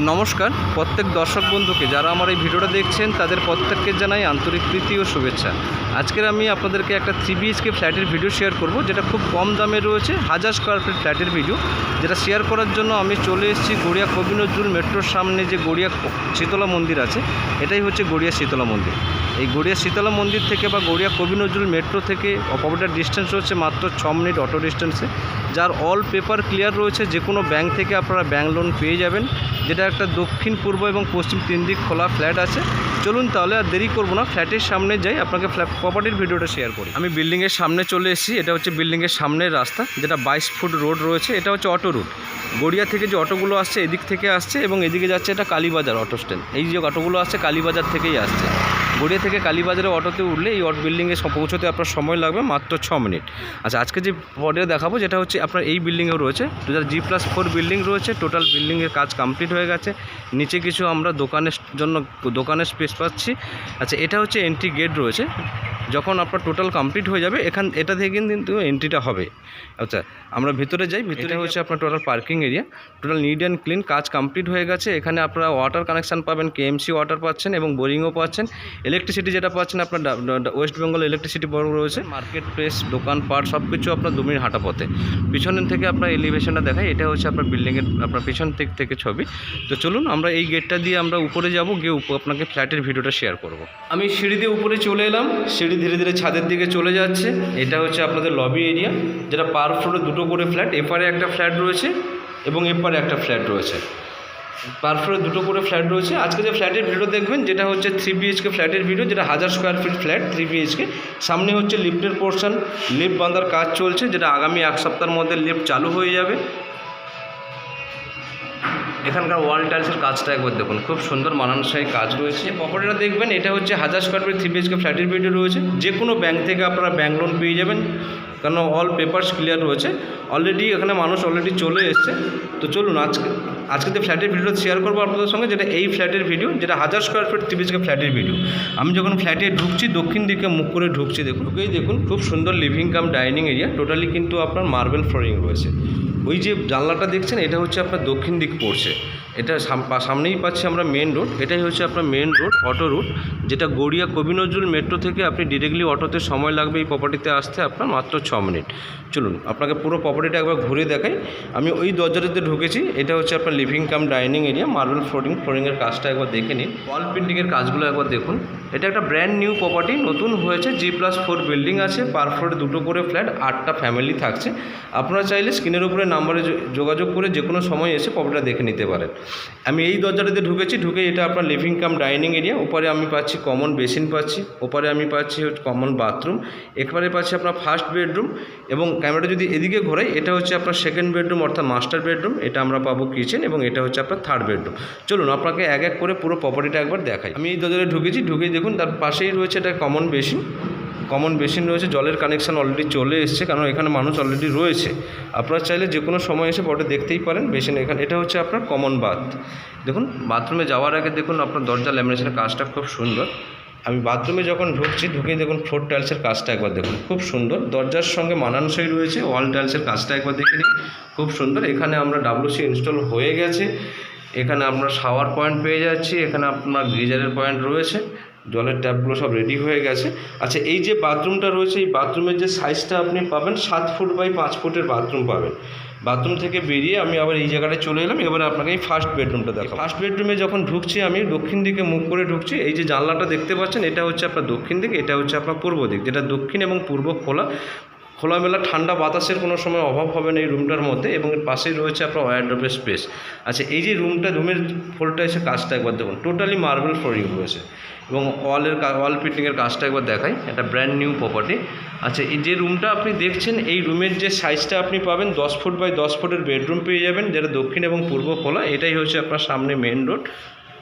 নমস্কার প্রত্যেক দর্শক বন্ধুকে যারা আমার এই ভিডিওটা দেখছেন তাদের প্রত্যেককে জানাই আন্তরিক প্রীতি ও শুভেচ্ছা। আজকের আমি আপনাদেরকে একটা 3 BHK ফ্ল্যাটের ভিডিও শেয়ার করব, যেটা খুব কম দামে রয়েছে, 1000 স্কোয়ার ফিট ফ্ল্যাটের ভিডিও, যেটা শেয়ার করার জন্য আমি চলে এসেছি গড়িয়া কবি নজরুল মেট্রোর সামনে যে গড়িয়া শীতলা মন্দির আছে, এটাই হচ্ছে গড়িয়া শীতলা মন্দির। এই গড়িয়া শীতলা মন্দির থেকে বা গড়িয়া কবি নজরুল মেট্রো থেকে প্রপার্টির ডিস্টেন্স হচ্ছে মাত্র 6 মিনিট অটো ডিস্টেন্সে, যার অল পেপার ক্লিয়ার রয়েছে। যে কোনো ব্যাংক থেকে আপনারা ব্যাংক লোন পেয়ে যাবেন, যেটা একটা দক্ষিণ পূর্ব এবং পশ্চিম 3 দিক খোলা ফ্ল্যাট আছে। চলুন তাহলে আর দেরি করব না, ফ্ল্যাটের সামনে যাই, আপনাকে প্রপার্টির ভিডিওটা শেয়ার করি। আমি বিল্ডিংয়ের সামনে চলে এসেছি। এটা হচ্ছে বিল্ডিংয়ের সামনের রাস্তা, যেটা 22 ফুট রোড রয়েছে। এটা হচ্ছে অটো রুট। গড়িয়া থেকে যে অটোগুলো আসছে এদিক থেকে আসছে এবং এদিকে যাচ্ছে এটা কালীবাজার অটো স্ট্যান্ড। এই যে অটোগুলো আসছে কালীবাজার থেকেই আসছে। গড়িয়া থেকে কালীবাজারে অটোতে উঠলে এই বিল্ডিংয়ে পৌঁছতে আপনার সময় লাগবে মাত্র 6 মিনিট। আচ্ছা, আজকে যে প্রপার্টিটা দেখাবো যেটা হচ্ছে আপনার এই বিল্ডিংয়েও রয়েছে, G+4 বিল্ডিং রয়েছে। টোটাল বিল্ডিংয়ের কাজ কমপ্লিট হয়ে গেছে। নিচে কিছু আমরা দোকানের স্পেস পাচ্ছি। আচ্ছা, এটা হচ্ছে এন্ট্রি গেট রয়েছে। যখন আপনার টোটাল কমপ্লিট হয়ে যাবে এটা থেকে কিন্তু এন্ট্রিটা হবে। আচ্ছা, আমরা ভেতরে যাই। ভেতরে হচ্ছে আপনার total parking area. Total neat and clean কাজ কমপ্লিট হয়ে গেছে। এখানে আপনারা ওয়াটার কানেকশান পাবেন, KMC ওয়াটার পাচ্ছেন এবং বোরিংও পাচ্ছেন। ইলেকট্রিসিটি যেটা পাচ্ছেন আপনার ওয়েস্ট বেঙ্গল ইলেকট্রিসিটি বোর্ড রয়েছে। মার্কেট প্লেস, দোকানপাট সব কিছু আপনার 2 মিনিট হাঁটা পথে। পিছনের থেকে আপনার এলিভেশনটা দেখায়। এটা হচ্ছে আপনার বিল্ডিংয়ের আপনার পিছন থেকে ছবি। তো চলুন আমরা এই গেটটা দিয়ে আমরা উপরে যাব, গিয়ে আপনাকে ফ্ল্যাটের ভিডিওটা শেয়ার করব। আমি সিঁড়ি দিয়ে উপরে চলে এলাম। সিঁড়ি ধীরে ধীরে ছাদের দিকে চলে যাচ্ছে। এটা হচ্ছে আপনাদের লবি এরিয়া, যেটা পার ফ্লোরে 2টো করে ফ্ল্যাট। এপারে একটা ফ্ল্যাট রয়েছে এবং এপারে একটা ফ্ল্যাট রয়েছে। পার ফ্লোরে 2টো করে ফ্ল্যাট রয়েছে। আজকে যে ফ্ল্যাটের ভিডিও দেখবেন যেটা হচ্ছে 3 BHK ফ্ল্যাটের ভিডিও, যেটা 1000 স্কোয়ার ফিট ফ্ল্যাট 3 BHK। সামনে হচ্ছে লিফটের পোর্শন, লিফট বাঁধার কাজ চলছে, যেটা আগামী 1 সপ্তাহের মধ্যে লিফট চালু হয়ে যাবে। এখানকার ওয়াল টাইলসের কাজটা একবার দেখুন, খুব সুন্দর মানানসই কাজ রয়েছে। প্রপার্টিটা দেখবেন, এটা হচ্ছে 1000 স্কোয়ার ফিট 3 BHK ফ্ল্যাটের ভিডিও রয়েছে। যে কোনো ব্যাংক থেকে আপনারা ব্যাংক লোন পেয়ে যাবেন, কারণ অল পেপারস ক্লিয়ার রয়েছে। অলরেডি এখানে মানুষ অলরেডি চলে এসছে। তো চলুন আজকে যে ফ্ল্যাটের ভিডিও শেয়ার করবো আপনাদের সঙ্গে, যেটা এই ফ্ল্যাটের ভিডিও, যেটা 1000 স্কোয়ার ফিট 3 BHK ফ্ল্যাটের ভিডিও। আমি যখন ফ্ল্যাটে ঢুকছি, দক্ষিণ দিকে মুখ করে ঢুকছি, দেখুন খুব সুন্দর living cum dining area. Totally কিন্তু আপনার মার্বেল ফ্লোরিং রয়েছে। ওই যে জানলাটা দেখছেন, এটা হচ্ছে আপনার দক্ষিণ দিক পড়ছে। এটা সামনেই পাচ্ছি আমরা মেন রোড। এটাই হচ্ছে আপনার মেন রোড, অটো রুট, যেটা গড়িয়া কবি নজরুল মেট্রো থেকে আপনি ডিরেক্টলি অটোতে সময় লাগবে এই প্রপার্টিতে আসতে আপনার মাত্র 6 মিনিট। চলুন আপনাকে পুরো প্রপার্টিটা একবার ঘুরে দেখাই। আমি ওই দরজাটাতে ঢুকেছি। এটা হচ্ছে আপনার living cum dining area, marble ফ্লোরিংয়ের কাজটা একবার দেখে নিন। ওয়াল পেন্টিংয়ের কাজগুলো একবার দেখুন। এটা একটা ব্র্যান্ড নিউ প্রপার্টি, নতুন হয়েছে। G+4 বিল্ডিং আছে, পার ফ্লোরে 2টো করে ফ্ল্যাট, 8টা ফ্যামিলি থাকছে। আপনারা চাইলে স্ক্রিনের উপরে নাম্বারে যোগাযোগ করে যে কোনো সময় এসে প্রপার্টিটা দেখে নিতে পারেন। আমি এই দরজাটাতে ঢুকে এটা আপনার লিভিং কাম ডাইনিং এরিয়া। ওপারে আমি পাচ্ছি কমন বেসিন পাচ্ছি, ওপারে আমি পাচ্ছি কমন বাথরুম, এখানে পাচ্ছি আপনার ফার্স্ট বেডরুম, এবং ক্যামেরাটা যদি এদিকে ঘোরাই এটা হচ্ছে আপনার সেকেন্ড বেডরুম অর্থাৎ মাস্টার বেডরুম। এটা আমরা পাবো কিচেন, এবং এটা হচ্ছে আপনার থার্ড বেডরুম। চলুন আপনাকে এক এক করে পুরো প্রপার্টিটা একবার দেখাই। আমি এই দরজাটা ঢুকেই দেখুন তার পাশেই রয়েছে এটা কমন বেসিন রয়েছে। জলের কানেকশান অলরেডি চলে এসছে, কারণ এখানে মানুষ অলরেডি রয়েছে। আপনারা চাইলে যে কোনো সময় এসে পরে দেখতেই পারেন বেসিন এখানে। এটা হচ্ছে আপনার কমন বাথ। দেখুন বাথরুমে যাওয়ার আগে দেখুন আপনার দরজা ল্যামিনেশনের কাজটা খুব সুন্দর। আমি বাথরুমে যখন ঢুকেই দেখুন ফ্লোর টাইলসের কাজটা একবার দেখুন, খুব সুন্দর। দরজার সঙ্গে মানানসই রয়েছে। ওয়াল টাইলসের কাজটা একবার দেখে নিন, খুব সুন্দর। এখানে আমরা WC ইনস্টল হয়ে গেছে। এখানে আমরা শাওয়ার পয়েন্ট পেয়ে যাচ্ছি। এখানে আপনার গিজারের পয়েন্ট রয়েছে। জলের ট্যাপগুলো সব রেডি হয়ে গেছে। আচ্ছা, এই যে বাথরুমটা রয়েছে, এই বাথরুমের যে সাইজটা আপনি পাবেন 7 ফুট বাই 5 ফুটের বাথরুম পাবেন। বাথরুম থেকে বেরিয়ে আমি আবার এই জায়গাটায় চলে এলাম। এবারে আপনাকে এই ফার্স্ট বেডরুমটা দেখাবো। ফার্স্ট বেডরুমে যখন ঢুকছি, আমি দক্ষিণ দিকে মুখ করে ঢুকছি। এই যে জানলাটা দেখতে পাচ্ছেন, এটা হচ্ছে আপনার দক্ষিণ দিক, এটা হচ্ছে আপনার পূর্ব দিক, যেটা দক্ষিণ এবং পূর্ব খোলামেলা ঠান্ডা বাতাসের কোনো সময় অভাব হবে না এই রুমটার মধ্যে। এবং এর পাশেই রয়েছে আপনার ওয়ারড্রোবের স্পেস। আচ্ছা, এই যে রুমের ফ্লোরটা এসে কাজটা একবার দেখুন, টোটালি মার্বেল ফ্লোরিং রয়েছে, এবং ওয়াল পেন্টিংয়ের কাজটা একবার দেখাই। এটা ব্র্যান্ড নিউ প্রপার্টি। আচ্ছা, এই যে রুমটা আপনি দেখছেন, এই রুমের যে সাইজটা আপনি পাবেন 10 ফুট বাই 10 ফুটের বেডরুম পেয়ে যাবেন, যেটা দক্ষিণ এবং পূর্ব খোলা। এটাই হচ্ছে আপনার সামনে মেন রোড।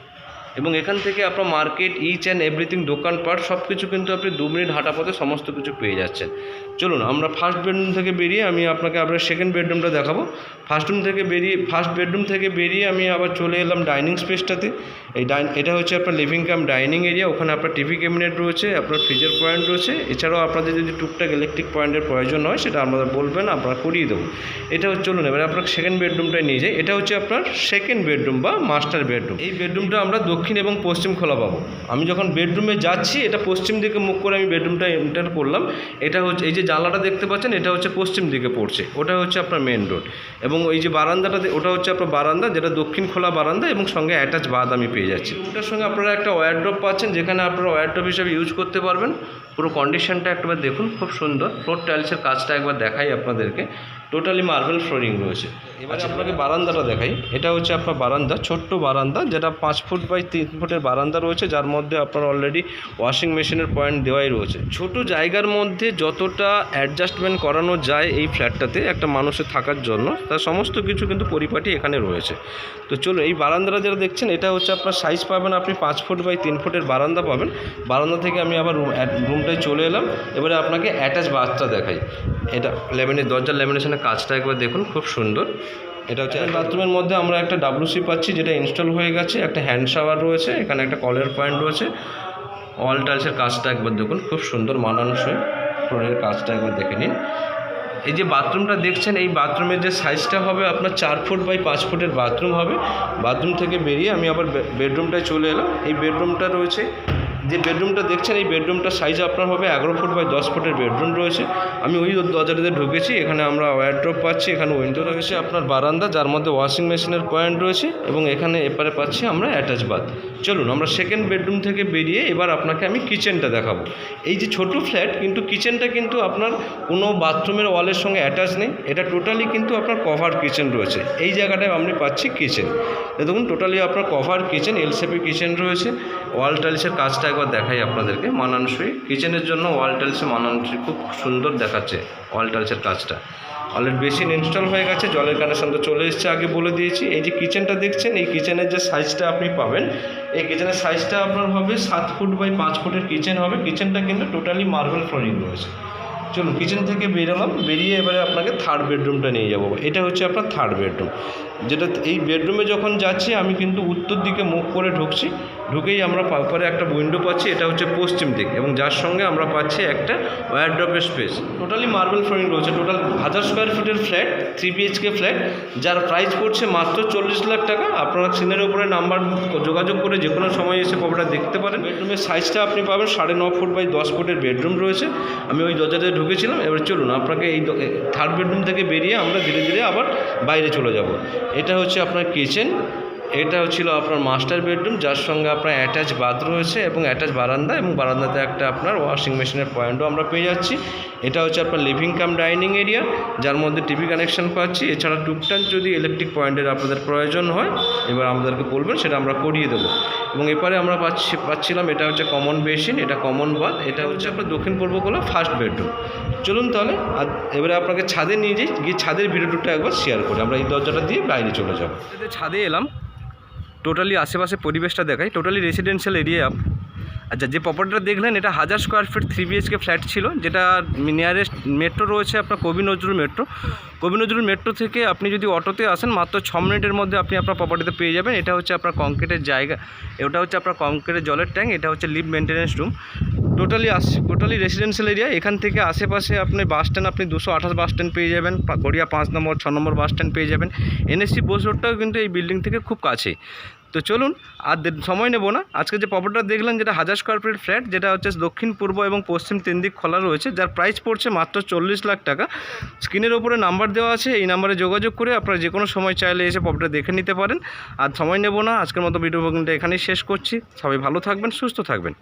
এবং এখান থেকে আপনার মার্কেট ইচ অ্যান্ড এভরিথিং দোকানপাট সব কিছু কিন্তু আপনি 2 মিনিট হাঁটা পথে সমস্ত কিছু পেয়ে যাচ্ছেন। চলুন আমরা ফার্স্ট বেডরুম থেকে বেরিয়ে আমি আপনাকে আবার সেকেন্ড বেডরুমটা দেখাবো। ফার্স্ট বেডরুম থেকে বেরিয়ে আমি আবার চলে এলাম ডাইনিং স্পেসটাতে। এটা হচ্ছে আপনার লিভিং কাম ডাইনিং এরিয়া। ওখানে আপনার টিভি ক্যাবিনেট রয়েছে, আপনার ফ্রিজের পয়েন্ট রয়েছে। এছাড়াও আপনাদের যদি টুকটাক ইলেকট্রিক পয়েন্টের প্রয়োজন হয় সেটা আপনারা বলবেন, আমরা করিয়ে দেবো। এটা হচ্ছে চলুন এবারে আপনার সেকেন্ড বেডরুমটায় নিয়ে যাই। এটা হচ্ছে আপনার সেকেন্ড বেডরুম বা মাস্টার বেডরুম। এই বেডরুমটা আমরা দক্ষিণ এবং পশ্চিম খোলা পাবো। আমি যখন বেডরুমে যাচ্ছি এটা পশ্চিম দিকে মুখ করে আমি বেডরুমটা এন্টার করলাম। এটা হচ্ছে এই যে জানলাটা দেখতে পাচ্ছেন, এটা হচ্ছে পশ্চিম দিকে পড়ছে, ওটা হচ্ছে আপনার মেন রোড। এবং ওই যে বারান্দাটা, ওটা হচ্ছে আপনার বারান্দা, যেটা দক্ষিণ খোলা বারান্দা এবং সঙ্গে অ্যাটাচ বাথ আমি পেয়ে যাচ্ছি। রুমটার সঙ্গে আপনারা একটা ওয়ারড্রপ পাচ্ছেন, যেখানে আপনারা ওয়ারড্রপ হিসাবে ইউজ করতে পারবেন। পুরো কন্ডিশনটা একবার দেখুন, খুব সুন্দর। ফ্লোর টাইলসের কাজটা একবার দেখাই আপনাদেরকে, টোটালি মার্বেল ফ্লোরিং রয়েছে। এবারে আপনাকে বারান্দাটা দেখাই। এটা হচ্ছে আপনার বারান্দা, ছোট্ট বারান্দা, যেটা 5 ফুট বাই 3 ফুটের বারান্দা রয়েছে, যার মধ্যে আপনার অলরেডি ওয়াশিং মেশিনের পয়েন্ট দেওয়াই রয়েছে। ছোট জায়গার মধ্যে যতটা অ্যাডজাস্টমেন্ট করানো যায় এই ফ্ল্যাটটাতে একটা মানুষের থাকার জন্য, তার সমস্ত কিছু কিন্তু পরিপাটি এখানে রয়েছে। তো চলো এই বারান্দাটা যেটা দেখছেন, এটা হচ্ছে আপনার সাইজ পাবেন আপনি 5 ফুট বাই 3 ফুটের বারান্দা পাবেন। বারান্দা থেকে আমি আবার রুমটায় চলে এলাম। এবারে আপনাকে অ্যাটাচ বাথটা দেখাই। এটা দরজার ল্যামিনেশনের কাজটা একবার দেখুন, খুব সুন্দর। এটা হচ্ছে বাথরুমের মধ্যে আমরা একটা WC পাচ্ছি, যেটা ইনস্টল হয়ে গেছে। একটা হ্যান্ড শাওয়ার রয়েছে, এখানে একটা কলের পয়েন্ট রয়েছে। ওয়াল টাইলসের কাজটা একবার দেখুন, খুব সুন্দর মানানসই। ফ্লোরের কাজটা একবার দেখে নিন। এই যে বাথরুমটা দেখছেন, এই বাথরুমের যে সাইজটা হবে আপনার 4 ফুট বাই 5 ফুটের বাথরুম হবে। বাথরুম থেকে বেরিয়ে আমি আবার বেডরুমটায় চলে এলাম। এই বেডরুমটা রয়েছে, যে বেডরুমটা দেখছেন এই বেডরুমটার সাইজ আপনার হবে 11 ফুট বাই 10 ফুটের বেডরুম রয়েছে। আমি ওই দরজাটাতে ঢুকেছি, এখানে আমরা ওয়ারড্রপ পাচ্ছি, এখানে উইন্ডো রয়েছে, আপনার বারান্দা যার মধ্যে ওয়াশিং মেশিনের পয়েন্ট রয়েছে, এবং এখানে এপারে পাচ্ছি আমরা অ্যাটাচ বাথ। চলুন আমরা সেকেন্ড বেডরুম থেকে বেরিয়ে এবার আপনাকে আমি কিচেনটা দেখাবো। এই যে ছোট ফ্ল্যাট, কিন্তু কিচেনটা কিন্তু আপনার কোনো বাথরুমের ওয়ালের সঙ্গে অ্যাটাচ নেই। এটা টোটালি কিন্তু আপনার কভার কিচেন রয়েছে। এই জায়গাটায় আপনি পাচ্ছি কিচেন। দেখুন টোটালি আপনার কভার কিচেন, এল শেপে কিচেন রয়েছে। ওয়াল টাইলসের কাজটা একবার দেখাই আপনাদেরকে, মানানসই কিচেনের জন্য ওয়াল টাইলসে মানানসই, খুব সুন্দর দেখাচ্ছে ওয়াল টাইলসের কাজটা। অলরেডি বেসিন ইনস্টল হয়ে গেছে, জলের কানেকশন তো চলে এসেছে, আগে বলে দিয়েছি। এই যে কিচেনটা দেখছেন, এই কিচেনের যে সাইজটা আপনি পাবেন, এই কিচেনের সাইজটা আপনার হবে 7 ফুট বাই 5 ফুটের কিচেন হবে। কিচেনটা কিন্তু টোটালি মার্বেল ফ্লোরিং রয়েছে। চলুন কিচেন থেকে বেরোলাম, বেরিয়ে এবারে আপনাকে থার্ড বেডরুমটা নিয়ে যাবো। এটা হচ্ছে আপনার থার্ড বেডরুম, যেটা এই বেডরুমে যখন যাচ্ছি আমি কিন্তু উত্তর দিকে মুখ করে ঢুকছি। ঢুকেই আমরা পরে একটা উইন্ডো পাচ্ছি, এটা হচ্ছে পশ্চিম দিক, এবং যার সঙ্গে আমরা পাচ্ছি একটা ওয়ারড্রপের স্পেস। টোটালি মার্বেল ফ্লোরিং রয়েছে। টোটাল 1000 স্কোয়ার ফিটের ফ্ল্যাট, 3 BHK ফ্ল্যাট, যার প্রাইস পড়ছে মাত্র 40 লাখ টাকা। আপনারা স্ক্রিনের উপরে নাম্বার যোগাযোগ করে যে কোনো সময় এসে প্রপার্টিটা দেখতে পারেন। বেডরুমের সাইজটা আপনি পাবেন 9.5 ফুট বাই 10 ফুটের বেডরুম রয়েছে। আমি ওই দরজাতে ঢুকেছিলাম। এবার চলুন আপনাকে এই থার্ড বেডরুম থেকে বেরিয়ে আমরা ধীরে ধীরে আবার বাইরে চলে যাব। এটা হচ্ছে আপনার কিচেন, এটা হচ্ছিল আপনার মাস্টার বেডরুম, যার সঙ্গে আপনার অ্যাটাচ বাথ রয়েছে এবং অ্যাটাচ বারান্দা, এবং বারান্দাতে একটা আপনার ওয়াশিং মেশিনের পয়েন্টও আমরা পেয়ে যাচ্ছি। এটা হচ্ছে আপনার লিভিং কাম ডাইনিং এরিয়া, যার মধ্যে টিভি কানেকশন পাচ্ছি। এছাড়া টুকটাক যদি ইলেকট্রিক পয়েন্টের আপনাদের প্রয়োজন হয় এবার আমাদেরকে বলবেন, সেটা আমরা করিয়ে দেবো। এবং এপারে আমরা পাচ্ছিলাম এটা হচ্ছে কমন বেসিন, এটা কমন বাথ। এটা হচ্ছে আপনার দক্ষিণ পূর্ব কোণা ফার্স্ট বেডরুম। চলুন তাহলে আর এবারে আপনাকে ছাদে নিয়ে যাই, গিয়ে ছাদের ভিডিওটা একবার শেয়ার করি। আমরা এই দরজাটা দিয়ে বাইরে চলে যাবো। ছাদে এলাম, টোটালি আশেপাশে পরিবেশটা দেখাই। Totally residential area. আচ্ছা, যে প্রপার্টিটা দেখলেন এটা 1000 স্কোয়ার ফিট 3 BHK ফ্ল্যাট ছিল, যেটা নিয়ারেস্ট মেট্রো রয়েছে আপনার কবি নজরুল মেট্রো। কবি নজরুল মেট্রো থেকে আপনি যদি অটোতে আসেন মাত্র 6 মিনিটের মধ্যে আপনি আপনার প্রপার্টিতে পেয়ে যাবেন। এটা হচ্ছে আপনার কংক্রিটের জায়গা, ওটা হচ্ছে আপনার কংক্রিটের জলের ট্যাঙ্ক, এটা হচ্ছে লিভ maintenance room. Totally residential area. এখান থেকে আশেপাশে আপনি বাস স্ট্যান্ড, আপনি 228 বাস স্ট্যান্ড পেয়ে যাবেন, গড়িয়া 5 নম্বর 6 নম্বর বাস স্ট্যান্ড পেয়ে যাবেন। NSC বোস রোডটাও কিন্তু এই বিল্ডিং থেকে খুব কাছে। তো চলুন আর সময় নেব না, আজকে যে প্রপার্টিটা দেখলেন যেটা 1000 স্কোয়ার ফিট ফ্ল্যাট, যেটা হচ্ছে দক্ষিণ পূর্ব এবং পশ্চিম 3 দিক খোলা রয়েছে, যার প্রাইস পড়ছে মাত্র 40 লাখ টাকা। স্ক্রিনের ওপরে নাম্বার দেওয়া আছে, এই নাম্বারে যোগাযোগ করে আপনারা যে কোনো সময় চাইলে এসে প্রপার্টিটা দেখে নিতে পারেন। আর সময় নেব না, আজকের মতো ভিডিও এখানেই শেষ করছি। সবাই ভালো থাকবেন, সুস্থ থাকবেন।